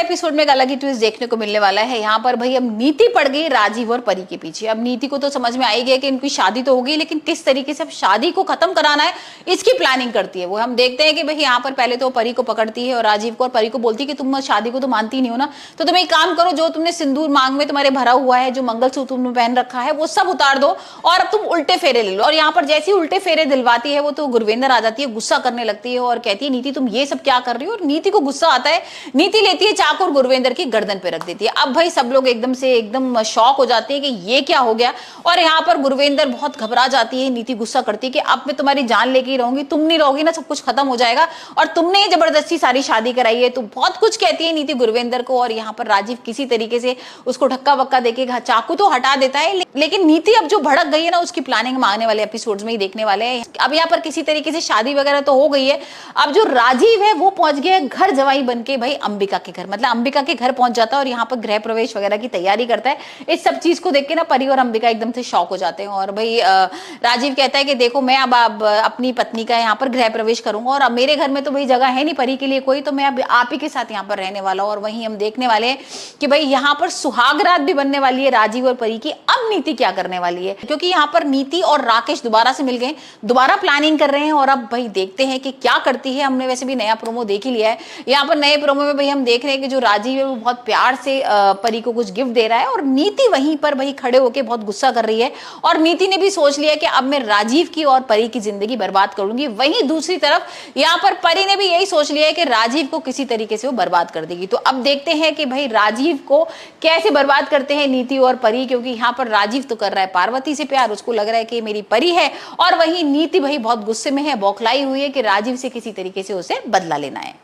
Episode में एक अलग ही ट्विस्ट देखने को मिलने वाला है। यहाँ पर भाई अब नीति पड़ गई राजीव और परी के पीछे। अब नीति को तो समझ में आ ही गया कि इनकी शादी तो हो गई, लेकिन किस तरीके से अब शादी को खत्म कराना है इसकी प्लानिंग करती है वो। हम देखते हैं कि भाई यहाँ पर पहले तो परी को पकड़ती है और राजीव को, और परी को बोलती है कि तुम शादी को तो मानती नहीं हो ना, तो तुम एक काम करो, जो तुमने सिंदूर मांग में तुम्हारे भरा हुआ है, जो मंगलसूत्र तुमने पहन रखा है, वो सब उतार दो और अब तुम उल्टे फेरे ले लो। और यहाँ पर जैसे ही उल्टे फेरे दिलवाती है वो, तो गुरविंदर आ जाती है, गुस्सा करने लगती है और कहती है नीति तुम ये सब क्या कर रही हो। और नीति को गुस्सा आता है, नीति लेती है चाकू और गुरविंदर की गर्दन पे रख देती है। अब भाई सब लोग एकदम से एकदम शॉक हो जाते हैं कि ये क्या हो गया। और यहाँ पर गुरविंदर बहुत घबरा जाती है, नीति गुस्सा करती है कि अब मैं तुम्हारी जान लेके ही रहूंगी, तुम नहीं रहोगी ना सब कुछ खत्म हो जाएगा, और तुमने जबरदस्ती सारी शादी कराई है। तो बहुत कुछ कहती है नीति गुरविंदर को। और यहाँ पर राजीव किसी तरीके से उसको धक्का वक्का देके चाकू तो हटा देता है, लेकिन नीति अब जो भड़क गई है ना, उसकी प्लानिंग हम आने वाले एपिसोड्स में ही देखने वाले हैं। अब यहाँ पर किसी तरीके से शादी वगैरह तो हो गई है। अब जो राजीव है वो पहुंच गया है घर जवाई बनके भाई अंबिका के घर, मतलब अंबिका के घर पहुंच जाता है और यहाँ पर गृह प्रवेश वगैरह की तैयारी करता है। इस सब चीज को देख के ना परी और अंबिका एकदम से शॉक हो जाते हैं। और भाई राजीव कहता है कि देखो मैं अब अपनी पत्नी का यहाँ पर गृह प्रवेश करूंगा, और अब मेरे घर में तो भाई जगह है नहीं परी के लिए कोई, तो मैं अब आप ही के साथ यहाँ पर रहने वाला हूँ। और वहीं हम देखने वाले हैं कि भाई यहाँ पर सुहागरात भी बनने वाली है राजीव और परी की। अब नीति क्या करने वाली है, क्योंकि यहाँ पर नीति और राकेश दोबारा से मिल गए, दोबारा प्लानिंग कर रहे हैं। और अब भाई देखते हैं कि क्या करती है। हमने वैसे भी नया प्रोमो देख ही लिया है। यहाँ पर नए प्रोमो में भाई हम देख रहे हैं कि जो राजीव है वो बहुत प्यार से परी को कुछ गिफ्ट दे रहा है, और नीति वहीं पर भाई खड़े होकर बहुत गुस्सा कर रही है। और नीति ने भी सोच लिया कि अब मैं राजीव की और परी की जिंदगी बर्बाद करूंगी। वहीं दूसरी तरफ यहाँ पर परी ने भी यही सोच लिया है कि राजीव को किसी तरीके से वो बर्बाद कर देगी। तो अब देखते हैं कि भाई राजीव को कैसे बर्बाद करते हैं नीति और परी, क्योंकि यहाँ पर राजीव तो कर रहा है पार्वती से प्यार, उसको लग रहा है कि मेरी परी है, और वहीं नीति भाई बहुत गुस्से में है, बौखलाई हुई है कि राजीव से किसी तरीके से उसे बदला लेना है।